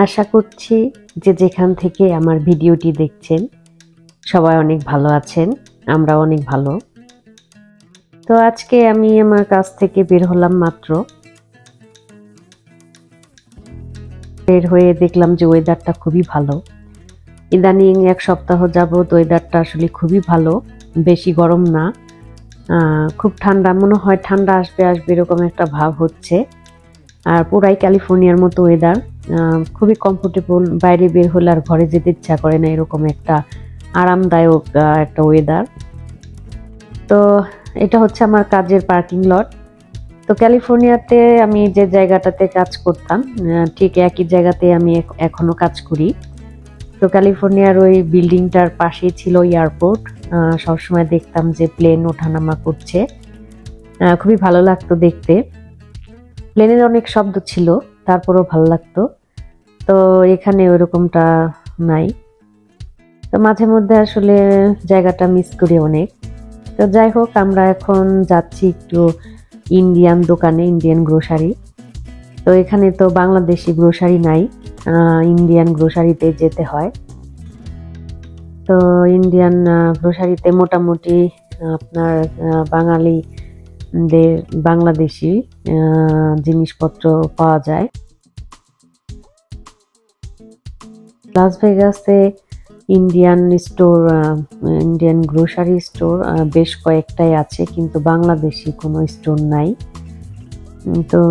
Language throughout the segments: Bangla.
আশা করছি যে যেখান থেকে আমার ভিডিওটি দেখছেন সবাই অনেক ভালো আছেন। আমরাও অনেক ভালো। তো আজকে আমি আমার কাছ থেকে বের হলাম মাত্র। বের হয়ে দেখলাম যে ওয়েদারটা খুবই ভালো। ইদানিং এক সপ্তাহ যাবত ওয়েদারটা আসলে খুবই ভালো, বেশি গরম না, খুব ঠান্ডা, মনে হয় ঠান্ডা আসবে আসবে এরকম একটা ভাব হচ্ছে। আর পুরাই ক্যালিফোর্নিয়ার মতো ওয়েদার, খুবই কমফোর্টেবল, বাইরে বের হলে আর ঘরে যেতে ইচ্ছা করে না, এরকম একটা আরামদায়ক একটা ওয়েদার। তো এটা হচ্ছে আমার কাজের পার্কিং লট। তো ক্যালিফোর্নিয়াতে আমি যে জায়গাটাতে কাজ করতাম ঠিক একই জায়গাতে আমি এখনো কাজ করি। তো ক্যালিফোর্নিয়ার ওই বিল্ডিংটার পাশেই ছিল এয়ারপোর্ট। সবসময় দেখতাম যে প্লেন ওঠানামা করছে, খুবই ভালো লাগতো দেখতে। প্লেনের অনেক শব্দ ছিল, তারপরেও ভালো লাগতো। তো এখানে ওইরকমটা নাই। তো মাঝে মধ্যে আসলে জায়গাটা মিস করি অনেক। তো যাই হোক, আমরা এখন যাচ্ছি একটু ইন্ডিয়ান দোকানে, ইন্ডিয়ান গ্রোসারি। তো এখানে তো বাংলাদেশি গ্রোসারি নাই, ইন্ডিয়ান গ্রোসারিতে যেতে হয়। তো ইন্ডিয়ান গ্রোসারিতে মোটামুটি আপনার বাঙালিদের বাংলাদেশি জিনিসপত্র পাওয়া যায়। লাস ভেগাসে Indian store, Indian grocery store বেশ কয়েকটাই আছে, কিন্তু বাংলাদেশি কোনো স্টোর নাই। তো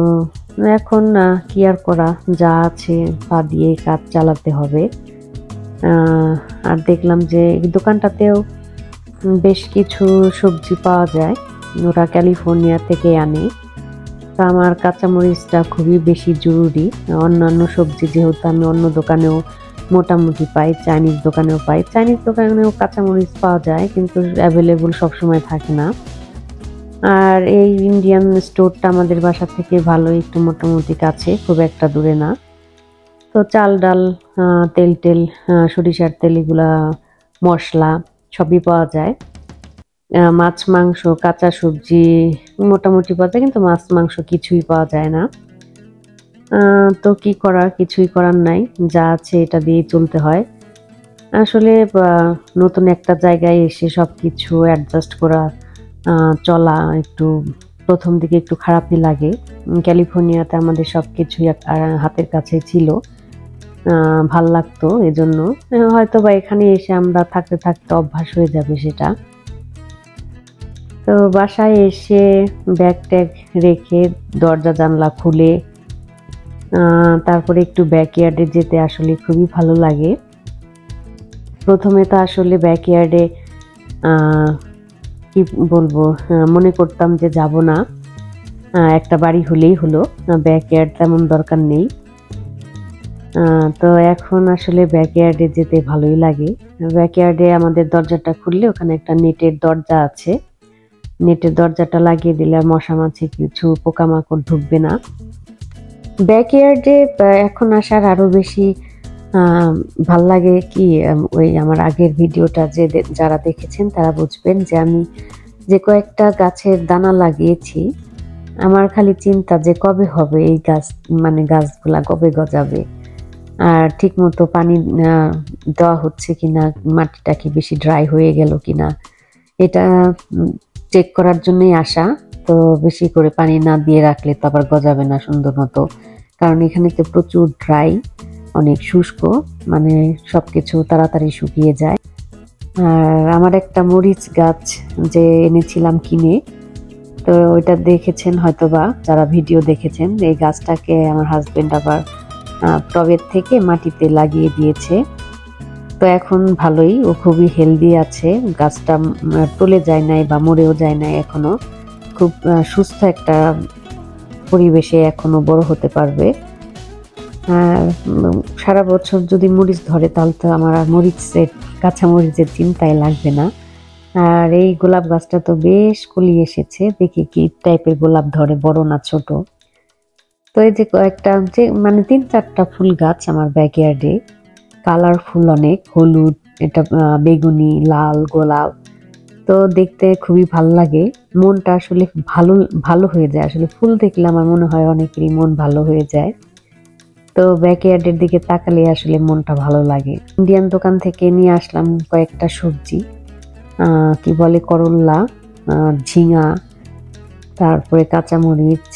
এখন কি আর করা, যা আছে তা দিয়ে কাজ চালাতে হবে। আর দেখলাম যে এই দোকানটাতেও বেশ কিছু সবজি পাওয়া যায়, ওরা ক্যালিফোর্নিয়া থেকে আনে। তো আমার কাঁচামরিচটা খুবই বেশি জরুরি। অন্যান্য সবজি যেহেতু আমি অন্য দোকানেও মোটামুটি পাই, চাইনিজ দোকানেও পাই, চাইনিজ দোকানেও কাঁচামরিচ পাওয়া যায়, কিন্তু অ্যাভেলেবল সবসময় থাকে না। আর এই ইন্ডিয়ান স্টোরটা আমাদের বাসা থেকে ভালোই, একটু মোটামুটি কাছে, খুব একটা দূরে না। তো চাল ডাল, তেল টেল, সরিষার তেল, এগুলা মশলা সবই পাওয়া যায়। মাছ মাংস, কাঁচা সবজি মোটামুটি পাওয়া যায়, কিন্তু মাছ মাংস কিছুই পাওয়া যায় না। তো কি করার, কিছুই করার নাই, যা আছে এটা দিয়ে চলতে হয়। আসলে নতুন একটা জায়গায় এসে সবকিছু অ্যাডজাস্ট করা, চলা একটু প্রথম দিকে একটু খারাপই লাগে। ক্যালিফোর্নিয়াতে আমাদের সবকিছুই হাতের কাছে ছিল, ভাল লাগতো। এজন্য হয়তো বা এখানে এসে আমরা থাকতে থাকতে অভ্যাস হয়ে যাবে সেটা। তো বাসায় এসে ব্যাগ ট্যাগ রেখে দরজা জানলা খুলে তারপরে একটু ব্যাকইয়ার্ডে যেতে আসলে খুবই ভালো লাগে। প্রথমে তো আসলে ব্যাকইয়ার্ডে কি বলবো, মনে করতাম যে যাব না, একটা বাড়ি হলেই হলো, ব্যাকইয়ার্ড তেমন দরকার নেই। তো এখন আসলে ব্যাকইয়ার্ডে যেতে ভালোই লাগে। ব্যাকইয়ার্ডে আমাদের দরজাটা খুললে ওখানে একটা নেটের দরজা আছে, নেটের দরজাটা লাগিয়ে দিলে আর মশা মাছি কিছু পোকামাকড় ঢুকবে না। ব্যাকইয়ার্ডে এখন আসার আরো বেশি ভাল লাগে কি, ওই আমার আগের ভিডিওটা যারা দেখেছেন তারা বুঝবেন যে আমি যে কয়েকটা গাছের দানা লাগিয়েছি, আমার খালি চিন্তা যে কবে হবে এই গাছ, মানে গাছগুলা কবে গজাবে, আর ঠিক মতো পানি দেওয়া হচ্ছে কিনা, মাটিটা কি বেশি ড্রাই হয়ে গেল কিনা, এটা চেক করার জন্যই আসা। তো বেশি করে পানি না দিয়ে রাখলে তো আবার গজাবে না সুন্দর মতো, কারণ এখানে তো প্রচুর ড্রাই, অনেক শুষ্ক, মানে সবকিছু তাড়াতাড়ি শুকিয়ে যায়। আর আমার একটা মরিচ গাছ যে এনেছিলাম কিনে, তো ওইটা দেখেছেন হয়তোবা যারা ভিডিও দেখেছেন, এই গাছটাকে আমার হাজবেন্ড আবার টবের থেকে মাটিতে লাগিয়ে দিয়েছে। তো এখন ভালোই, ও খুবই হেলদি আছে, গাছটা টলে যায় নাই বা মরেও যায় নাই, এখনো খুব সুস্থ একটা পরিবেশে এখনো বড় হতে পারবে। সারা বছর যদি মরিচ ধরে তাহলে তো আমার আর কাঁচা মরিচের চিন্তাই লাগবে না। আর এই গোলাপ গাছটা তো বেশ কলি এসেছে, দেখি কি টাইপের গোলাপ ধরে, বড় না ছোট। তো এই যে কয়েকটা, যে মানে 3-4টা ফুল গাছ আমার ব্যাকইয়ার্ডে, কালারফুল অনেক, হলুদ, এটা বেগুনি, লাল, গোলাপ। তো দেখতে খুবই ভালো লাগে, মনটা আসলে ভালো ভালো হয়ে যায়। আসলে ফুল দেখলে আমার মনে হয় অনেকেরই মন ভালো হয়ে যায়। তো ব্যাকইয়ার্ডের দিকে তাকালে আসলে মনটা ভালো লাগে। ইন্ডিয়ান দোকান থেকে নিয়ে আসলাম কয়েকটা সবজি, কি বলে করল্লা, ঝিঙা, তারপরে কাঁচামরিচ।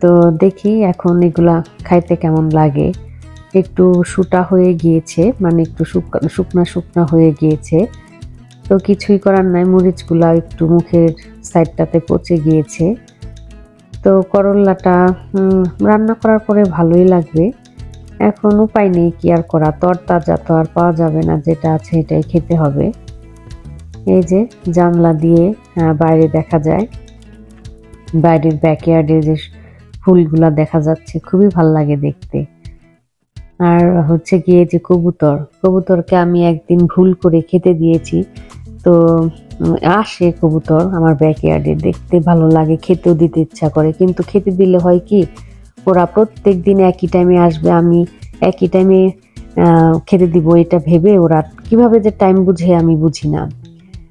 তো দেখি এখন এগুলা খাইতে কেমন লাগে। একটু শুটা হয়ে গিয়েছে, মানে একটু শুকনা শুকনা হয়ে গিয়েছে। তো কিছুই করার নাই, মরিচগুলা একটু মুখের সাইডটাতে পচে গিয়েছে। তো করল্লাটা রান্না করার পরে ভালোই লাগবে। এখন উপায় নেই, কি আর করা, তরতাজা তো আর পাওয়া যাবে না, যেটা আছে এটাই খেতে হবে। এই যে জানলা দিয়ে বাইরে দেখা যায়, বাইরের ব্যাকইয়ার্ডে যে ফুলগুলা দেখা যাচ্ছে, খুবই ভাল লাগে দেখতে। আর হচ্ছে গিয়ে যে কবুতরকে আমি একদিন ভুল করে খেতে দিয়েছি। তো আসে কবুতর আমার ব্যাকইয়ার্ডে, দেখতে ভালো লাগে, খেতেও দিতে ইচ্ছা করে, কিন্তু খেতে দিলে হয় কি, ওরা প্রত্যেক দিন একই টাইমে আসবে, আমি একই টাইমে খেতে দিব এটা ভেবে ওরা কিভাবে যে টাইম বুঝে আমি বুঝি না।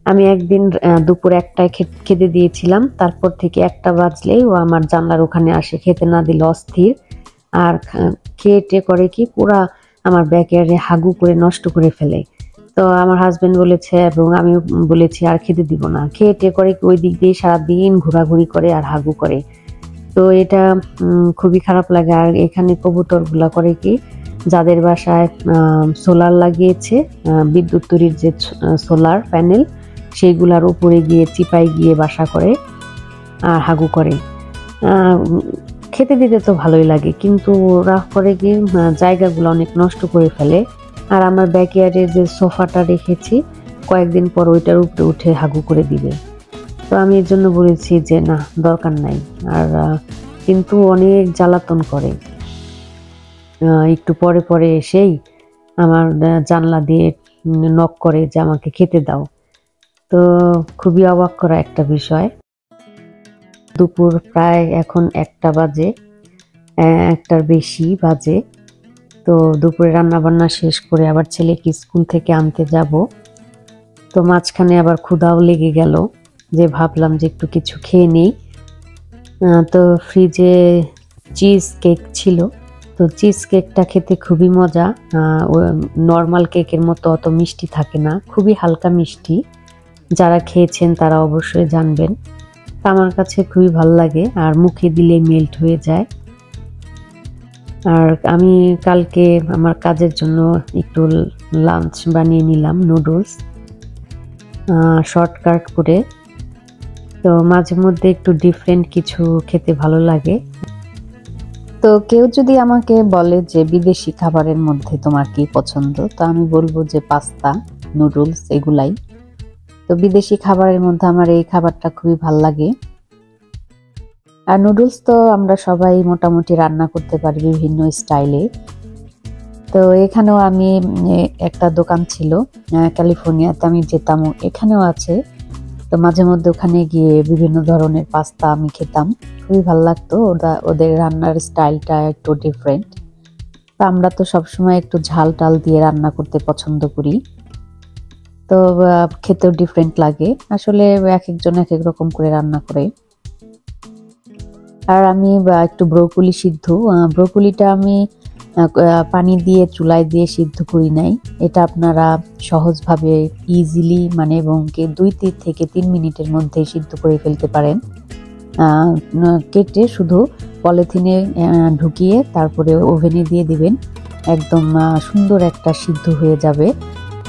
আমি একদিন দুপুর 1টায় খেতে দিয়েছিলাম, তারপর থেকে 1টা বাজলেই ও আমার জানলার ওখানে আসে, খেতে না দিলে অস্থির। আর খেয়ে করে কি, পুরা আমার ব্যাকইয়ার্ডে হাগু করে নষ্ট করে ফেলে। তো আমার হাজবেন্ড বলেছে এবং আমি বলেছি আর খেতে দিব না। খেয়ে করে কি ওই দিক দিয়ে সারাদিন ঘোরাঘুরি করে আর হাগু করে। তো এটা খুবই খারাপ লাগে। আর এখানে কবুতরগুলা করে কি, যাদের বাসায় সোলার লাগিয়েছে, বিদ্যুৎ তৈরির যে সোলার প্যানেল, সেইগুলার উপরে গিয়ে চিপায় গিয়ে বাসা করে আর হাগু করে। খেতে দিতে তো ভালোই লাগে, কিন্তু ওরা করে কি জায়গাগুলো অনেক নষ্ট করে ফেলে। আর আমার ব্যাকইয়ার্ডে যে সোফাটা রেখেছি, কয়েকদিন পর ওইটার উপরে উঠে হাগু করে দিবে। তো আমি এর জন্য বলেছি যে না, দরকার নাই। আর কিন্তু অনেক জ্বালাতন করে, একটু পরে পরে এসেই আমার জানলা দিয়ে নক করে যে আমাকে খেতে দাও। তো খুবই অবাক করা একটা বিষয়। দুপুর প্রায় এখন 1টা বাজে, 1টার বেশি বাজে। তো দুপুরে রান্না বান্না শেষ করে আবার ছেলেকে স্কুল থেকে আনতে যাব। তো মাঝখানে আবার ক্ষুধাও লেগে গেল, যে ভাবলাম যে একটু কিছু খেয়ে নেই। তো ফ্রিজে চিজ কেক ছিল, তো চিজ কেকটা খেতে খুবই মজা। নর্মাল কেকের মতো অত মিষ্টি থাকে না, খুবই হালকা মিষ্টি। যারা খেয়েছেন তারা অবশ্যই জানবেন। আমার কাছে খুবই ভালো লাগে, আর মুখে দিলে মেল্ট হয়ে যায়। আর আমি কালকে আমার কাজের জন্য একটু লাঞ্চ বানিয়ে নিলাম, নুডলস, শর্টকাট করে। তো মাঝে মধ্যে একটু ডিফারেন্ট কিছু খেতে ভালো লাগে। তো কেউ যদি আমাকে বলে যে বিদেশি খাবারের মধ্যে তোমার কি পছন্দ, তো আমি বলবো যে পাস্তা, নুডলস এগুলাই। তো বিদেশি খাবারের মধ্যে আমার এই খাবারটা খুবই ভালো লাগে। আর নুডলস তো আমরা সবাই মোটামুটি রান্না করতে পারি বিভিন্ন স্টাইলে। তো এখানেও আমি একটা দোকান ছিল ক্যালিফোর্নিয়াতে, আমি যেতাম, এখানেও আছে। তো মাঝে মধ্যে ওখানে গিয়ে বিভিন্ন ধরনের পাস্তা আমি খেতাম, খুবই ভালো লাগতো। ওদের রান্নার স্টাইলটা একটু ডিফারেন্ট। তো আমরা তো সবসময় একটু ঝাল টাল দিয়ে রান্না করতে পছন্দ করি, তো খেতেও ডিফারেন্ট লাগে। আসলে এক একজন এক এক রকম করে রান্না করে। আর আমি একটু ব্রোকলিটা আমি পানি দিয়ে চুলায় দিয়ে সিদ্ধ করি নাই। এটা আপনারা সহজভাবে ইজিলি এবং 2 থেকে 3 মিনিটের মধ্যে সিদ্ধ করে ফেলতে পারেন। কেটে শুধু পলিথিনে ঢুকিয়ে তারপরে ওভেনে দিয়ে দিবেন, একদম সুন্দর একটা সিদ্ধ হয়ে যাবে।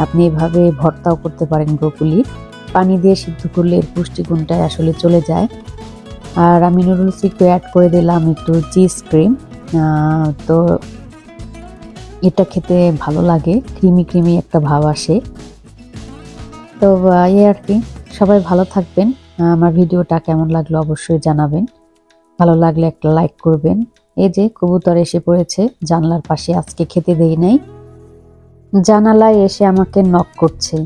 আপনি এভাবে ভর্তাও করতে পারেন ব্রোকলি, পানি দিয়ে সিদ্ধ করলে এর পুষ্টিগুণটাই আসলে চলে যায়। আর আমি নুডলস একটু অ্যাড করে দিলাম একটু চিজ ক্রিম। তো এটা খেতে ভালো লাগে, ক্রিমি একটা ভাব আসে। তো এই আর কি, সবাই ভালো থাকবেন। আমার ভিডিওটা কেমন লাগলো অবশ্যই জানাবেন, ভালো লাগলে একটা লাইক করবেন। এই যে কবুতর এসে পড়েছে জানলার পাশে, আজকে খেতে দেই নাই, জানালায় এসে আমাকে নক করছে।